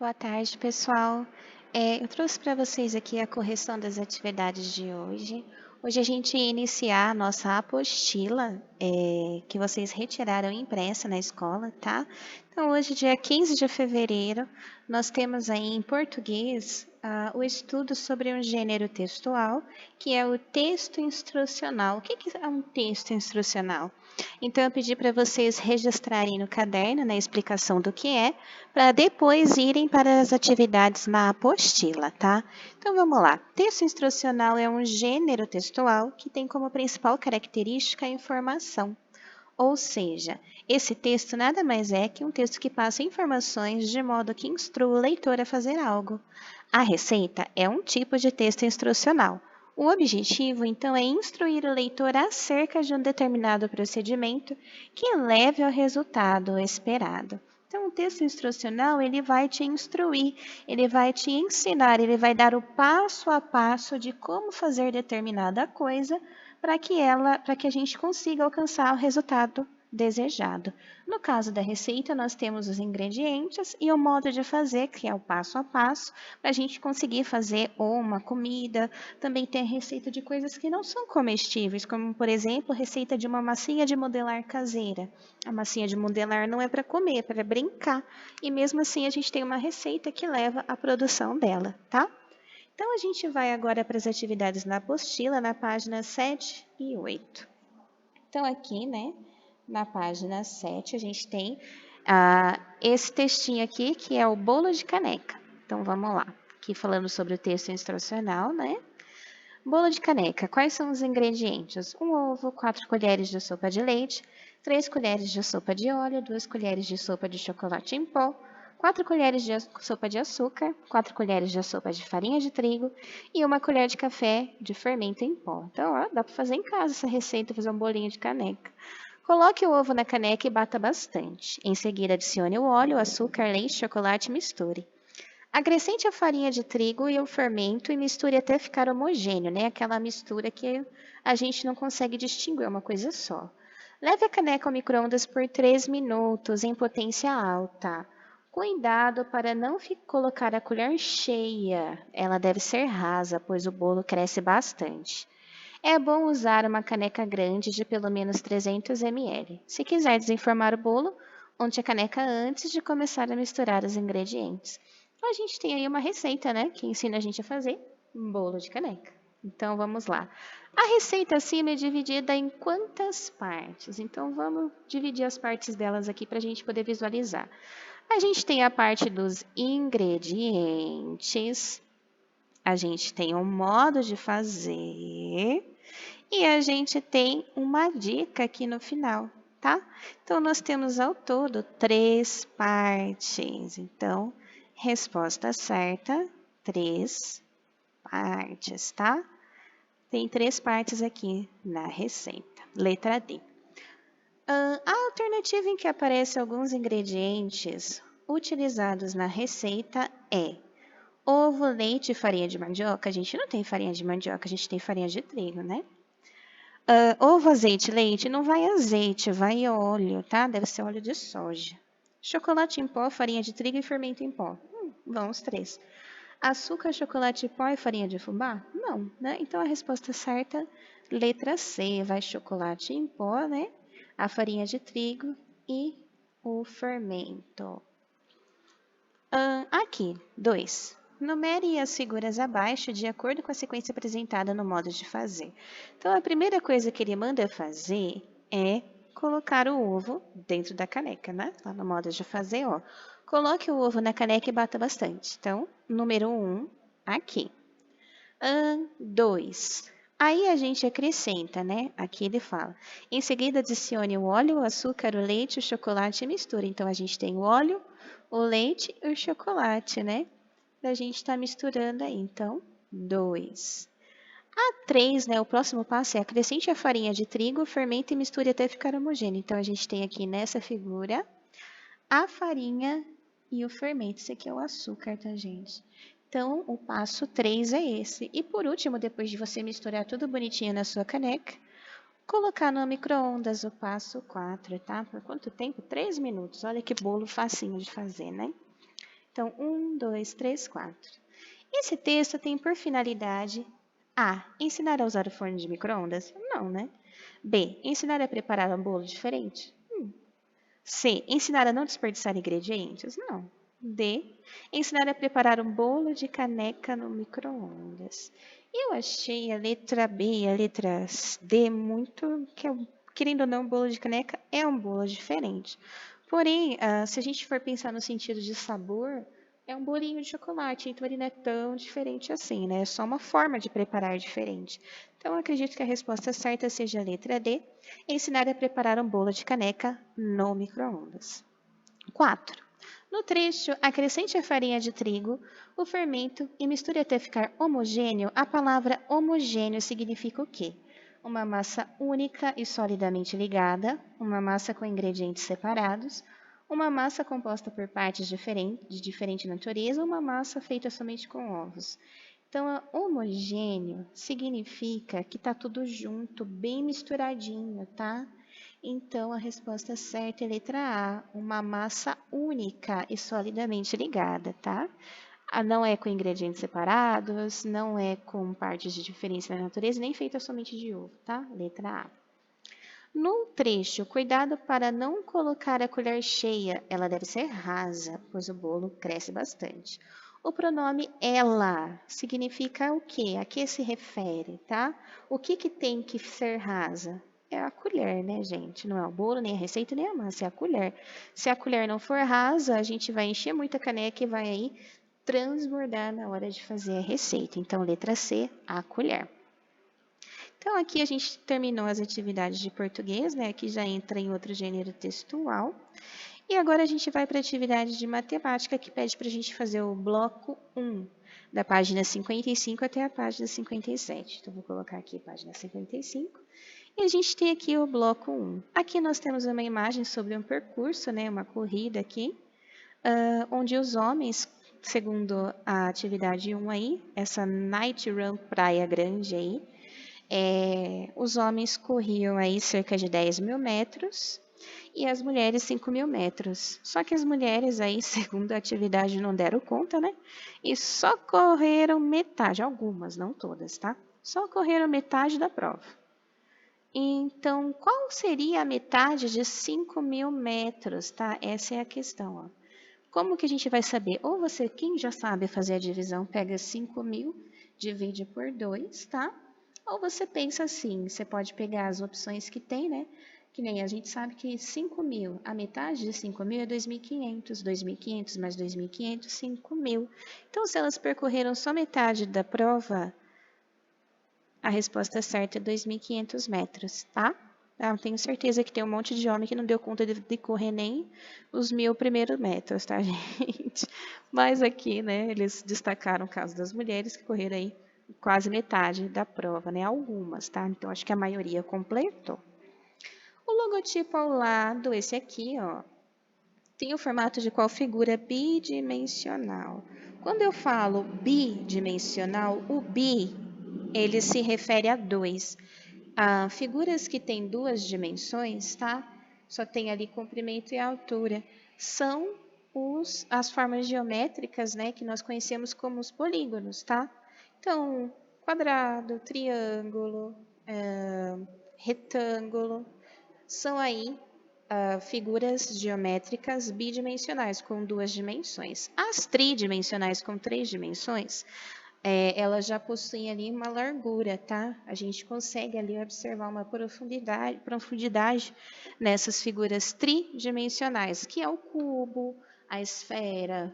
Boa tarde, pessoal. Eu trouxe para vocês aqui a correção das atividades de hoje. Hoje a gente ia iniciar a nossa apostila, que vocês retiraram impressa na escola, tá? Então, hoje, dia 15 de fevereiro, nós temos aí em português o estudo sobre um gênero textual, que é o texto instrucional. O que é um texto instrucional? Então, eu pedi para vocês registrarem no caderno, na explicação do que é, para depois irem para as atividades na apostila, tá? Então vamos lá. Texto instrucional é um gênero textual que tem como principal característica a informação. Ou seja, esse texto nada mais é que um texto que passa informações de modo que instrua o leitor a fazer algo. A receita é um tipo de texto instrucional. O objetivo, então, é instruir o leitor acerca de um determinado procedimento que leve ao resultado esperado. Então, o texto instrucional, ele vai te instruir, ele vai te ensinar, ele vai dar o passo a passo de como fazer determinada coisa para que a gente consiga alcançar o resultado desejado. No caso da receita, nós temos os ingredientes e o modo de fazer, que é o passo a passo, para a gente conseguir fazer uma comida. Também tem a receita de coisas que não são comestíveis, como, por exemplo, receita de uma massinha de modelar caseira. A massinha de modelar não é para comer, é para brincar. E mesmo assim, a gente tem uma receita que leva à produção dela, tá? Então, a gente vai agora para as atividades na apostila, na página 7 e 8. Então, aqui, né, na página 7, a gente tem esse textinho aqui, que é o bolo de caneca. Então, vamos lá. Aqui falando sobre o texto instrucional, né? Bolo de caneca. Quais são os ingredientes? Um ovo, 4 colheres de sopa de leite, 3 colheres de sopa de óleo, 2 colheres de sopa de chocolate em pó, 4 colheres de sopa de açúcar, 4 colheres de sopa de farinha de trigo e 1 colher de café de fermento em pó. Então, ó, dá para fazer em casa essa receita, fazer um bolinho de caneca. Coloque o ovo na caneca e bata bastante. Em seguida, adicione o óleo, açúcar, leite, chocolate e misture. Acrescente a farinha de trigo e o fermento e misture até ficar homogêneo, né? Aquela mistura que a gente não consegue distinguir, é uma coisa só. Leve a caneca ao micro-ondas por 3 minutos em potência alta. Cuidado para não colocar a colher cheia. Ela deve ser rasa, pois o bolo cresce bastante. É bom usar uma caneca grande de pelo menos 300 ml. Se quiser desenformar o bolo, unte a caneca antes de começar a misturar os ingredientes. A gente tem aí uma receita, né, que ensina a gente a fazer um bolo de caneca. Então, vamos lá. A receita acima é dividida em quantas partes? Então, vamos dividir as partes delas aqui para a gente poder visualizar. A gente tem a parte dos ingredientes, a gente tem o modo de fazer e a gente tem uma dica aqui no final, tá? Então, nós temos ao todo 3 partes. Então, resposta certa, 3 partes, tá? Tem 3 partes aqui na receita. Letra D. A alternativa em que aparecem alguns ingredientes utilizados na receita é ovo, leite e farinha de mandioca. A gente não tem farinha de mandioca, a gente tem farinha de trigo, né? Ovo, azeite, leite, não vai azeite, vai óleo, tá? Deve ser óleo de soja. Chocolate em pó, farinha de trigo e fermento em pó. Vão os 3. Açúcar, chocolate em pó e farinha de fubá? Não, né? Então, a resposta certa, letra C, vai chocolate em pó, né? A farinha de trigo e o fermento. Aqui, 2. Numere as figuras abaixo de acordo com a sequência apresentada no modo de fazer. Então, a primeira coisa que ele manda fazer é colocar o ovo dentro da caneca, né? Lá no modo de fazer, ó. Coloque o ovo na caneca e bata bastante. Então, número 1, aqui. 2. Aí a gente acrescenta, né? Aqui ele fala. Em seguida, adicione o óleo, o açúcar, o leite, o chocolate e mistura. Então, a gente tem o óleo, o leite e o chocolate, né? A gente está misturando aí. Então, 2. A 3, né? O próximo passo é acrescente a farinha de trigo, fermente e misture até ficar homogêneo. Então, a gente tem aqui nessa figura a farinha e o fermento. Esse aqui é o açúcar, tá, gente? Então, o passo 3 é esse. E por último, depois de você misturar tudo bonitinho na sua caneca, colocar no micro-ondas o passo 4, tá? Por quanto tempo? 3 minutos. Olha que bolo facinho de fazer, né? Então, 1, 2, 3, 4. Esse texto tem por finalidade A. Ensinar a usar o forno de micro-ondas? Não, né? B. Ensinar a preparar um bolo diferente? C. Ensinar a não desperdiçar ingredientes? Não. D. Ensinar a preparar um bolo de caneca no micro-ondas. Eu achei a letra B e a letra D muito... querendo ou não, bolo de caneca é um bolo diferente. Porém, se a gente for pensar no sentido de sabor, é um bolinho de chocolate, então ele não é tão diferente assim, né? É só uma forma de preparar diferente. Então, eu acredito que a resposta certa seja a letra D, ensinar a preparar um bolo de caneca no micro-ondas. 4. No trecho, acrescente a farinha de trigo, o fermento e misture até ficar homogêneo. A palavra homogêneo significa o quê? Uma massa única e solidamente ligada, uma massa com ingredientes separados, uma massa composta por partes de diferente natureza, uma massa feita somente com ovos. Então, homogêneo significa que está tudo junto, bem misturadinho, tá? Então, a resposta certa é a letra A, uma massa única e solidamente ligada, tá? Não é com ingredientes separados, não é com partes de diferença na natureza, nem feita somente de ovo, tá? Letra A. No trecho, cuidado para não colocar a colher cheia, ela deve ser rasa, pois o bolo cresce bastante. O pronome ela significa o quê? A que se refere, tá? O que tem que ser rasa? É a colher, né, gente? Não é o bolo, nem a receita, nem a massa, é a colher. Se a colher não for rasa, a gente vai encher muita caneca e vai aí transbordar na hora de fazer a receita. Então, letra C, a colher. Então, aqui a gente terminou as atividades de português, né? Aqui já entra em outro gênero textual. E agora a gente vai para a atividade de matemática, que pede para a gente fazer o bloco 1, da página 55 até a página 57. Então, vou colocar aqui a página 55. E a gente tem aqui o bloco 1. Aqui nós temos uma imagem sobre um percurso, né? Uma corrida aqui, onde os homens, segundo a atividade 1 aí, essa Night Run Praia Grande aí, os homens corriam aí cerca de 10 mil metros e as mulheres 5 mil metros. Só que as mulheres aí, segundo a atividade, não deram conta, né? E só correram metade, algumas, não todas, tá? Só correram metade da prova. Então, qual seria a metade de 5 mil metros, tá? Essa é a questão, ó. Como que a gente vai saber? Ou você, quem já sabe fazer a divisão, pega 5 mil, divide por 2, tá? Ou você pensa assim, você pode pegar as opções que tem, né? Que nem a gente sabe que 5 mil, a metade de 5 mil é 2.500, 2.500 mais 2.500, 5 mil. Então, se elas percorreram só metade da prova, a resposta certa é 2.500 metros, tá? Tenho certeza que tem um monte de homem que não deu conta de correr nem os 1.000 primeiros metros, tá, gente? Mas aqui, né, eles destacaram o caso das mulheres que correram aí quase metade da prova, né? Algumas, tá? Então, acho que a maioria completou. O logotipo ao lado, esse aqui, ó, tem o formato de qual figura? Bidimensional. Quando eu falo bidimensional, o bi, ele se refere a 2. Figuras que têm 2 dimensões, tá? Só tem ali comprimento e altura. São as formas geométricas, né, que nós conhecemos como os polígonos, tá? Então, quadrado, triângulo, retângulo, são aí figuras geométricas bidimensionais, com 2 dimensões. As tridimensionais, com 3 dimensões, elas já possuem ali uma largura, tá? A gente consegue ali observar uma profundidade nessas figuras tridimensionais, que é o cubo, a esfera,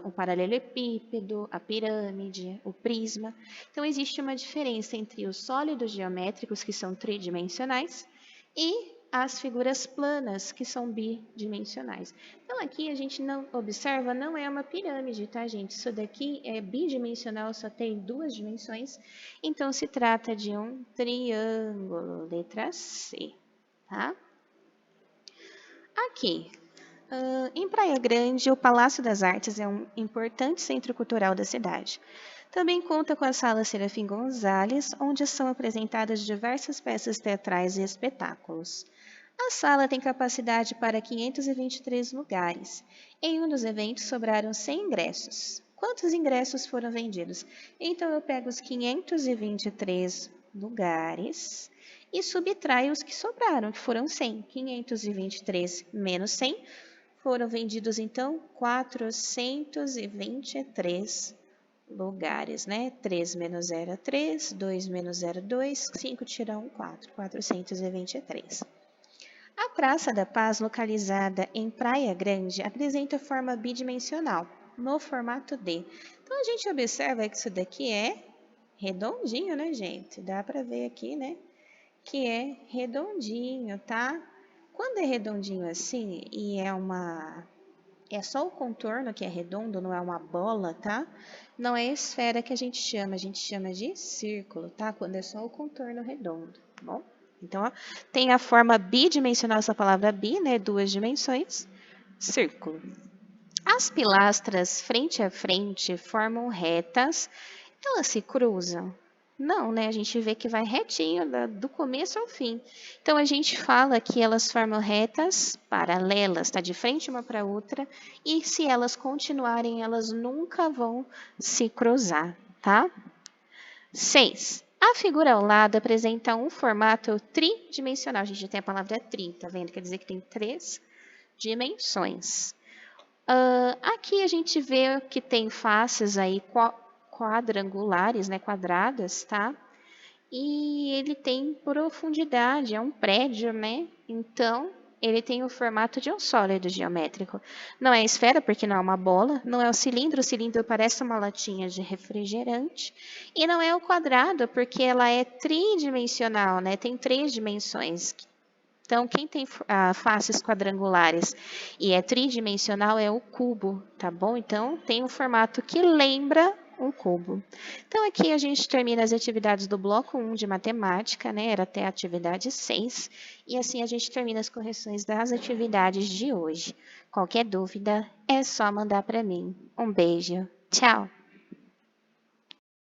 o paralelepípedo, a pirâmide, o prisma. Então, existe uma diferença entre os sólidos geométricos, que são tridimensionais, e as figuras planas, que são bidimensionais. Então, aqui a gente não observa, não é uma pirâmide, tá, gente? Isso daqui é bidimensional, só tem 2 dimensões. Então, se trata de um triângulo, letra C, tá? Aqui, em Praia Grande, o Palácio das Artes é um importante centro cultural da cidade. Também conta com a Sala Serafim Gonzalez, onde são apresentadas diversas peças teatrais e espetáculos. A sala tem capacidade para 523 lugares. Em um dos eventos sobraram 100 ingressos. Quantos ingressos foram vendidos? Então eu pego os 523 lugares e subtraio os que sobraram, que foram 100. 523 menos 100 foram vendidos então 423 lugares, né? 3 menos 0 é 3, 2 menos 0 é 2, 5 tira 1, 4, 423. A Praça da Paz, localizada em Praia Grande, apresenta forma bidimensional, no formato D. Então, a gente observa que isso daqui é redondinho, né, gente? Dá para ver aqui, né, que é redondinho, tá? Quando é redondinho assim e é só o contorno que é redondo, não é uma bola, tá? Não é esfera que a gente chama de círculo, tá? Quando é só o contorno redondo, tá bom? Então, ó, tem a forma bidimensional, essa palavra bi, né? Duas dimensões, círculo. As pilastras frente a frente formam retas, elas se cruzam? Não, né? A gente vê que vai retinho do começo ao fim. Então, a gente fala que elas formam retas paralelas, tá? De frente uma para outra. E se elas continuarem, elas nunca vão se cruzar, tá? 6. A figura ao lado apresenta um formato tridimensional. A gente tem a palavra tri, tá vendo? Quer dizer que tem 3 dimensões. Aqui a gente vê que tem faces aí quadrangulares, né, quadradas, tá? E ele tem profundidade, é um prédio, né? Então, ele tem o formato de um sólido geométrico. Não é esfera, porque não é uma bola. Não é o cilindro parece uma latinha de refrigerante. E não é o quadrado, porque ela é tridimensional, né? Tem 3 dimensões. Então, quem tem faces quadrangulares e é tridimensional é o cubo, tá bom? Então, tem um formato que lembra um cubo. Então, aqui a gente termina as atividades do bloco 1 de matemática, né? Era até a atividade 6. E assim a gente termina as correções das atividades de hoje. Qualquer dúvida, é só mandar para mim. Um beijo. Tchau!